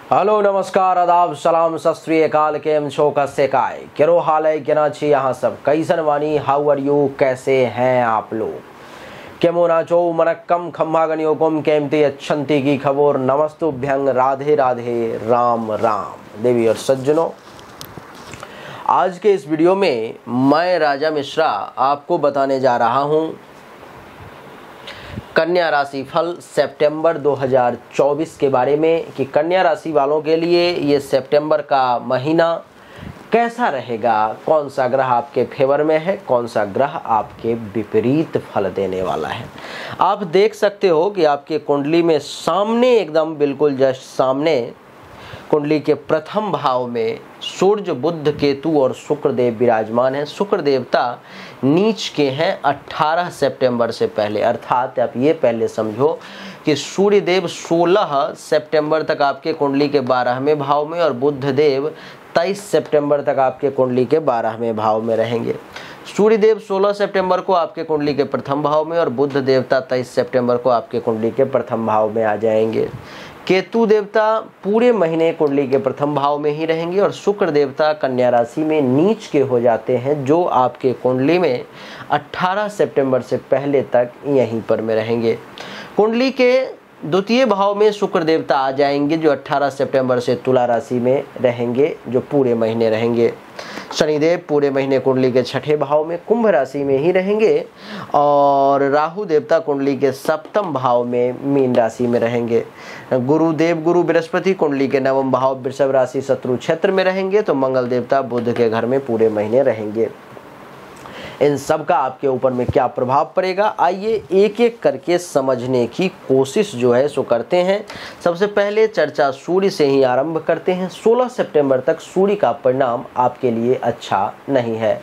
Hello नमस्कार आदाब सलाम सत श्री अकाल। केम छो कसे काय केरो हाल है केना छी यहाँ सब कैसन वानी हाउ आर यू कैसे हैं आप लोग केमो नाचो मनक्कम खम्भा गनियोकुम केमती अच्छंती की खबर नमस्तुभ्यंग राधे राधे राम राम। देवी और सज्जनों, आज के इस वीडियो में मैं राजा मिश्रा आपको बताने जा रहा हूँ कन्या राशि फल सितंबर 2024 के बारे में कि कन्या राशि वालों के लिए ये सितंबर का महीना कैसा रहेगा, कौन सा ग्रह आपके फेवर में है, कौन सा ग्रह आपके विपरीत फल देने वाला है। आप देख सकते हो कि आपके कुंडली में सामने एकदम बिल्कुल जस्ट सामने कुंडली के प्रथम भाव में सूर्य, बुध, केतु और शुक्रदेव विराजमान हैं। शुक्र देवता नीच के हैं 18 सितंबर से पहले, अर्थात आप ये पहले समझो कि सूर्य देव 16 सितंबर तक आपके कुंडली के 12वें भाव में और बुध देव 23 सितंबर तक आपके कुंडली के 12वें भाव में रहेंगे। सूर्य देव 16 सितंबर को आपके कुंडली के प्रथम भाव में और बुध देवता 23 सितंबर को आपके कुंडली के प्रथम भाव में आ जाएंगे। केतु देवता पूरे महीने कुंडली के प्रथम भाव में ही रहेंगे और शुक्र देवता कन्या राशि में नीच के हो जाते हैं, जो आपके कुंडली में 18 सितंबर से पहले तक यहीं पर में रहेंगे। कुंडली के द्वितीय भाव में शुक्र देवता आ जाएंगे जो 18 सितंबर से तुला राशि में रहेंगे, जो पूरे महीने रहेंगे। शनिदेव पूरे महीने कुंडली के छठे भाव में कुंभ राशि में ही रहेंगे और राहु देवता कुंडली के सप्तम भाव में मीन राशि में रहेंगे। गुरु बृहस्पति कुंडली के नवम भाव वृषभ राशि शत्रु क्षेत्र में रहेंगे, तो मंगल देवता बुध के घर में पूरे महीने रहेंगे। इन सब का आपके ऊपर में क्या प्रभाव पड़ेगा, आइए एक एक करके समझने की कोशिश जो है सो करते हैं। सबसे पहले चर्चा सूर्य से ही आरंभ करते हैं। 16 सितंबर तक सूर्य का परिणाम आपके लिए अच्छा नहीं है।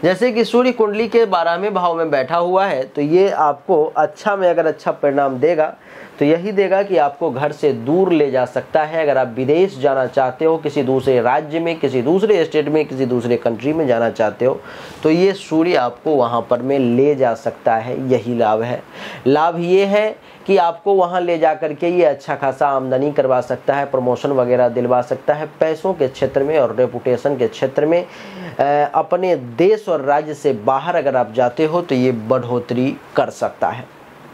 जैसे कि सूर्य कुंडली के 12वें भाव में बैठा हुआ है, तो ये आपको अच्छा में अगर अच्छा परिणाम देगा तो यही देगा कि आपको घर से दूर ले जा सकता है। अगर आप विदेश जाना चाहते हो, किसी दूसरे राज्य में, किसी दूसरे स्टेट में, किसी दूसरे कंट्री में जाना चाहते हो, तो ये सूर्य आपको वहाँ पर में ले जा सकता है। यही लाभ है। लाभ ये है कि आपको वहाँ ले जा करके ये अच्छा खासा आमदनी करवा सकता है, प्रमोशन वगैरह दिलवा सकता है। पैसों के क्षेत्र में और रेपुटेशन के क्षेत्र में अपने देश और राज्य से बाहर अगर आप जाते हो तो ये बढ़ोतरी कर सकता है।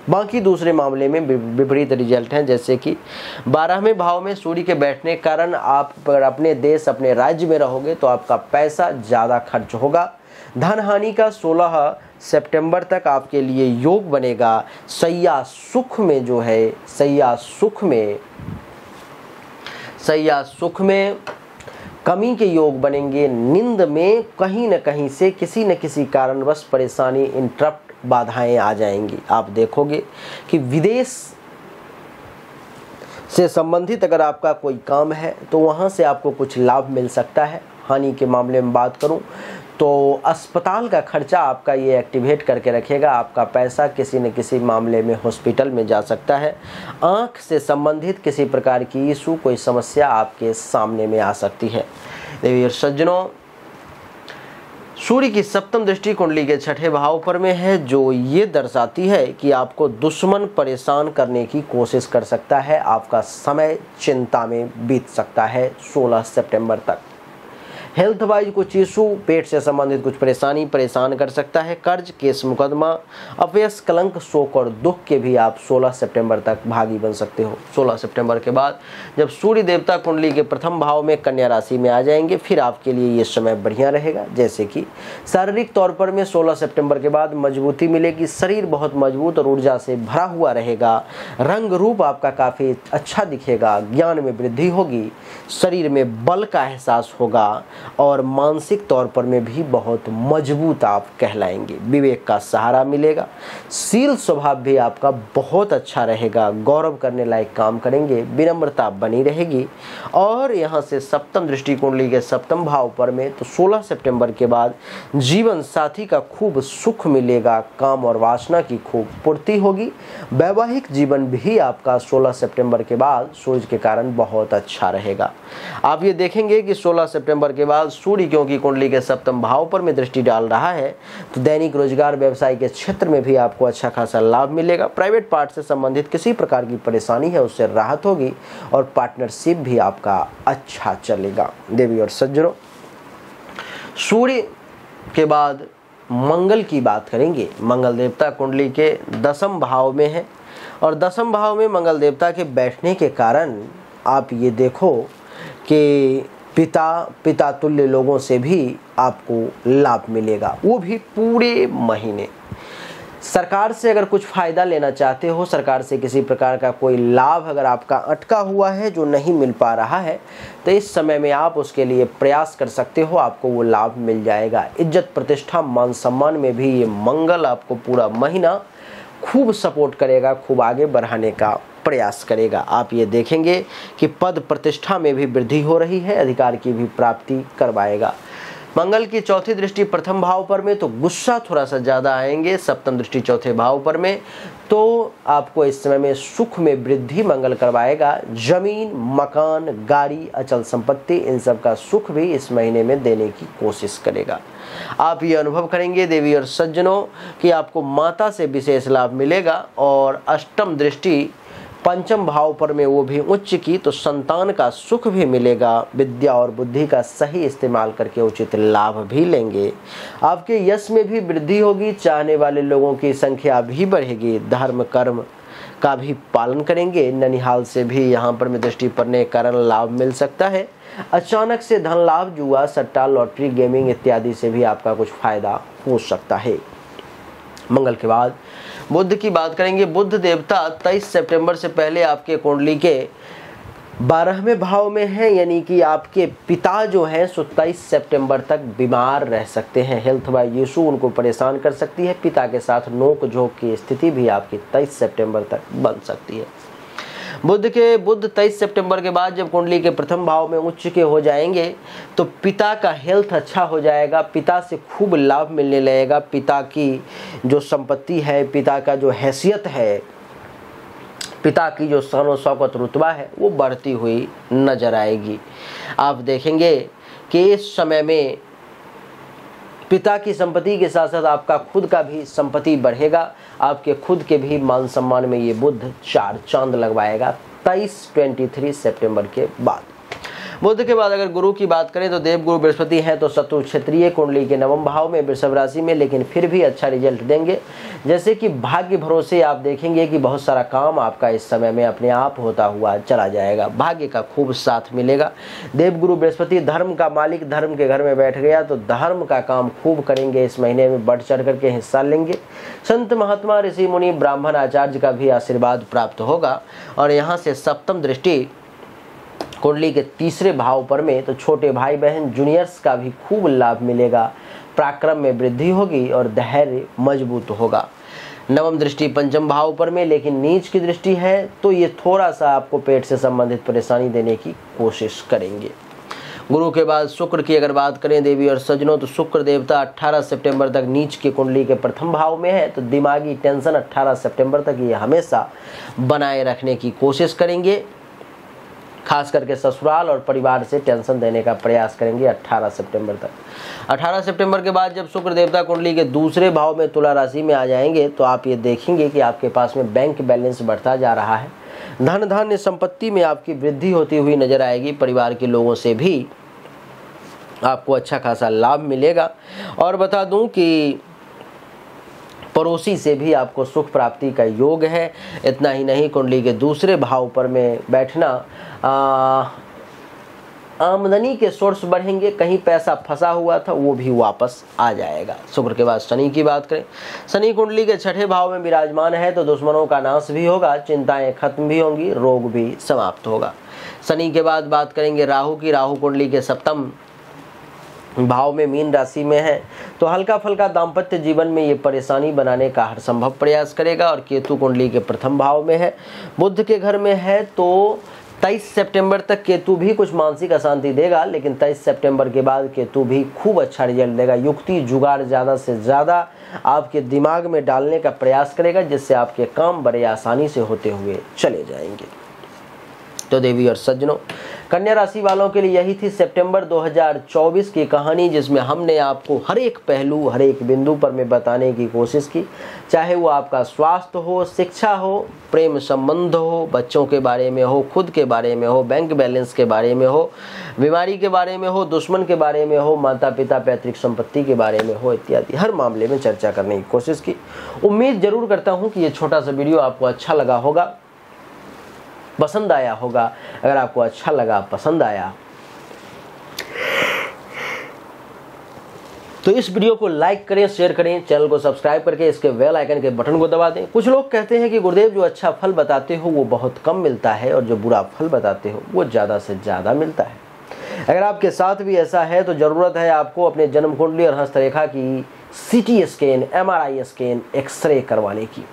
बाकी दूसरे मामले में विपरीत रिजल्ट हैं, जैसे कि 12वें भाव में सूर्य के बैठने के कारण आप अगर अपने देश अपने राज्य में रहोगे तो आपका पैसा ज़्यादा खर्च होगा। धन हानि का 16 सितंबर तक आपके लिए योग बनेगा। सैया सुख में जो है सैया सुख में कमी के योग बनेंगे। नींद में कहीं न कहीं से किसी न किसी कारणवश परेशानी, इंटरप्ट, बाधाएं आ जाएंगी। आप देखोगे कि विदेश से संबंधित अगर आपका कोई काम है तो वहां से आपको कुछ लाभ मिल सकता है। हानि के मामले में बात करूं तो अस्पताल का खर्चा आपका ये एक्टिवेट करके रखेगा। आपका पैसा किसी न किसी मामले में हॉस्पिटल में जा सकता है। आंख से संबंधित किसी प्रकार की इशू, कोई समस्या आपके सामने में आ सकती है। देवी और सज्जनों, सूर्य की सप्तम दृष्टि कुंडली के छठे भाव पर में है, जो ये दर्शाती है कि आपको दुश्मन परेशान करने की कोशिश कर सकता है। आपका समय चिंता में बीत सकता है 16 सितंबर तक। हेल्थ वाइज कुछ इशू, पेट से संबंधित कुछ परेशान कर सकता है। कर्ज, केस, मुकदमा, अपयश, कलंक, शोक और दुख के भी आप 16 सितंबर तक भागी बन सकते हो। 16 सितंबर के बाद जब सूर्य देवता कुंडली के प्रथम भाव में कन्या राशि में आ जाएंगे, फिर आपके लिए ये समय बढ़िया रहेगा। जैसे कि शारीरिक तौर पर में 16 सितंबर के बाद मजबूती मिलेगी। शरीर बहुत मजबूत और ऊर्जा से भरा हुआ रहेगा। रंग रूप आपका काफ़ी अच्छा दिखेगा। ज्ञान में वृद्धि होगी। शरीर में बल का एहसास होगा और मानसिक तौर पर में भी बहुत मजबूत आप कहलाएंगे। विवेक का सहारा मिलेगा। शील स्वभाव भी आपका बहुत अच्छा रहेगा। गौरव करने लायक काम करेंगे। विनम्रता बनी रहेगी। और यहाँ से सप्तम दृष्टि कुंडली के सप्तम भाव पर में तो 16 सितंबर के बाद जीवन साथी का खूब सुख मिलेगा। काम और वासना की खूब पूर्ति होगी। वैवाहिक जीवन भी आपका 16 सितंबर के बाद सूर्य के कारण बहुत अच्छा रहेगा। आप ये देखेंगे कि 16 सितंबर के बाद सूर्य क्योंकि कुंडली के सप्तम भाव पर में दृष्टि डाल रहा है तो दैनिक रोजगार व्यवसाय के क्षेत्र में भी आपको अच्छा खासा लाभ मिलेगा। प्राइवेट पार्ट से संबंधित किसी प्रकार की परेशानी है उससे राहत होगी और पार्टनरशिप भी आपका अच्छा चलेगा। देवी और सज्जनों, सूर्य के बाद मंगल की बात करेंगे। मंगल देवता कुंडली के दसम भाव में है और दसम भाव में मंगल देवता के बैठने के कारण आप ये देखो कि पिता तुल्य लोगों से भी आपको लाभ मिलेगा, वो भी पूरे महीने। सरकार से अगर कुछ फ़ायदा लेना चाहते हो, सरकार से किसी प्रकार का कोई लाभ अगर आपका अटका हुआ है जो नहीं मिल पा रहा है तो इस समय में आप उसके लिए प्रयास कर सकते हो, आपको वो लाभ मिल जाएगा। इज्जत प्रतिष्ठा मान सम्मान में भी ये मंगल आपको पूरा महीना खूब सपोर्ट करेगा, खूब आगे बढ़ाने का प्रयास करेगा। आप ये देखेंगे कि पद प्रतिष्ठा में भी वृद्धि हो रही है, अधिकार की भी प्राप्ति करवाएगा। मंगल की चौथी दृष्टि प्रथम भाव पर में तो गुस्सा थोड़ा सा ज़्यादा आएंगे, सप्तम दृष्टि चौथे भाव पर में तो आपको इस समय में सुख में वृद्धि मंगल करवाएगा। जमीन, मकान, गाड़ी, अचल संपत्ति इन सब का सुख भी इस महीने में देने की कोशिश करेगा। आप ये अनुभव करेंगे देवी और सज्जनों कि आपको माता से विशेष लाभ मिलेगा और अष्टम दृष्टि पंचम भाव पर में वो भी उच्च की तो संतान का सुख भी मिलेगा। विद्या और बुद्धि का सही इस्तेमाल करके उचित लाभ भी लेंगे। आपके यश में भी वृद्धि होगी, चाहने वाले लोगों की संख्या भी बढ़ेगी। धर्म कर्म का भी पालन करेंगे। ननिहाल से भी यहाँ पर में दृष्टि पड़ने के कारण लाभ मिल सकता है। अचानक से धन लाभ, जुआ, सट्टा, लॉटरी, गेमिंग इत्यादि से भी आपका कुछ फायदा हो सकता है। मंगल के बाद बुध की बात करेंगे। बुध देवता 23 सितंबर से पहले आपके कुंडली के 12वें भाव में है, यानी कि आपके पिता जो हैं 27 सितंबर तक बीमार रह सकते हैं। हेल्थ वाइज इशू उनको परेशान कर सकती है। पिता के साथ नोक झोंक की स्थिति भी आपकी 23 सितंबर तक बन सकती है। बुध 23 सितंबर के बाद जब कुंडली के प्रथम भाव में उच्च के हो जाएंगे तो पिता का हेल्थ अच्छा हो जाएगा, पिता से खूब लाभ मिलने लगेगा। पिता की जो संपत्ति है, पिता का जो हैसियत है, पिता की जो शान और शौकत रुतबा है वो बढ़ती हुई नजर आएगी। आप देखेंगे कि इस समय में पिता की संपत्ति के साथ साथ आपका खुद का भी संपत्ति बढ़ेगा। आपके खुद के भी मान सम्मान में ये बुध 4 चांद लगवाएगा 23 सितंबर के बाद। बुध के बाद अगर गुरु की बात करें तो देव गुरु बृहस्पति हैं तो शत्रु क्षेत्रीय कुंडली के नवम भाव में वृषभ राशि में, लेकिन फिर भी अच्छा रिजल्ट देंगे। जैसे कि भाग्य भरोसे आप देखेंगे कि बहुत सारा काम आपका इस समय में अपने आप होता हुआ चला जाएगा। भाग्य का खूब साथ मिलेगा। देव गुरु बृहस्पति धर्म का मालिक धर्म के घर में बैठ गया तो धर्म का काम खूब करेंगे। इस महीने में बढ़ चढ़ करके हिस्सा लेंगे। संत महात्मा ऋषि मुनि ब्राह्मण आचार्य का भी आशीर्वाद प्राप्त होगा। और यहाँ से सप्तम दृष्टि कुंडली के तीसरे भाव पर में तो छोटे भाई बहन जूनियर्स का भी खूब लाभ मिलेगा। पराक्रम में वृद्धि होगी और धैर्य मजबूत होगा। नवम दृष्टि पंचम भाव पर में, लेकिन नीच की दृष्टि है तो ये थोड़ा सा आपको पेट से संबंधित परेशानी देने की कोशिश करेंगे। गुरु के बाद शुक्र की अगर बात करें देवी और सज्जनों तो शुक्र देवता 18 सितंबर तक नीच की कुंडली के प्रथम भाव में है तो दिमागी टेंशन 18 सितंबर तक ये हमेशा बनाए रखने की कोशिश करेंगे। खास करके ससुराल और परिवार से टेंशन देने का प्रयास करेंगे 18 सितंबर तक। 18 सितंबर के बाद जब शुक्र देवता कुंडली के दूसरे भाव में तुला राशि में आ जाएंगे तो आप ये देखेंगे कि आपके पास में बैंक बैलेंस बढ़ता जा रहा है। धन धान्य संपत्ति में आपकी वृद्धि होती हुई नजर आएगी। परिवार के लोगों से भी आपको अच्छा खासा लाभ मिलेगा। और बता दूं कि पड़ोसी से भी आपको सुख प्राप्ति का योग है। इतना ही नहीं, कुंडली के दूसरे भाव पर में बैठना आमदनी के सोर्स बढ़ेंगे। कहीं पैसा फंसा हुआ था वो भी वापस आ जाएगा। शुक्र के बाद शनि की बात करें। शनि कुंडली के छठे भाव में विराजमान है तो दुश्मनों का नाश भी होगा, चिंताएं खत्म भी होंगी, रोग भी समाप्त होगा। शनि के बाद बात करेंगे राहु की। राहु कुंडली के सप्तम भाव में मीन राशि में है तो हल्का फल्का दाम्पत्य जीवन में ये परेशानी बनाने का हर संभव प्रयास करेगा। और केतु कुंडली के प्रथम भाव में है, बुध के घर में है तो 23 सितंबर तक केतु भी कुछ मानसिक अशांति देगा, लेकिन 23 सितंबर के बाद केतु भी खूब अच्छा रिजल्ट देगा। युक्ति जुगाड़ ज़्यादा से ज़्यादा आपके दिमाग में डालने का प्रयास करेगा जिससे आपके काम बड़े आसानी से होते हुए चले जाएंगे। तो देवी और सज्जनों, कन्या राशि वालों के लिए यही थी सितंबर 2024 की कहानी, जिसमें हमने आपको हर एक पहलू, हर एक बिंदु पर में बताने की कोशिश की। चाहे वो आपका स्वास्थ्य हो, शिक्षा हो, प्रेम संबंध हो, बच्चों के बारे में हो, खुद के बारे में हो, बैंक बैलेंस के बारे में हो, बीमारी के बारे में हो, दुश्मन के बारे में हो, माता पिता पैतृक संपत्ति के बारे में हो, इत्यादि हर मामले में चर्चा करने की कोशिश की। उम्मीद जरूर करता हूँ कि ये छोटा सा वीडियो आपको अच्छा लगा होगा, पसंद आया होगा। अगर आपको अच्छा लगा, पसंद आया, तो इस वीडियो को लाइक करें, शेयर करें, चैनल को सब्सक्राइब करके इसके बेल आइकन के बटन को दबा दें। कुछ लोग कहते हैं कि गुरुदेव, जो अच्छा फल बताते हो वो बहुत कम मिलता है और जो बुरा फल बताते हो वो ज़्यादा से ज़्यादा मिलता है। अगर आपके साथ भी ऐसा है तो ज़रूरत है आपको अपने जन्म कुंडली और हस्तरेखा की CT scan, MRI scan, x-ray करवाने की।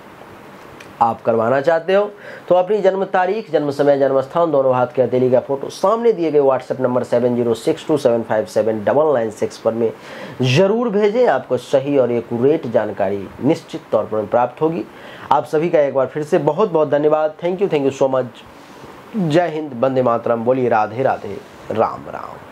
आप करवाना चाहते हो तो अपनी जन्म तारीख, जन्म समय, जन्म स्थान, दोनों हाथ के हथेली का फोटो सामने दिए गए व्हाट्सएप नंबर 7062757996 पर में जरूर भेजें। आपको सही और एक्यूरेट जानकारी निश्चित तौर पर प्राप्त होगी। आप सभी का एक बार फिर से बहुत बहुत धन्यवाद। Thank you so much. जय हिंद, वंदे मातरम। बोलिए राधे राधे, राम राम।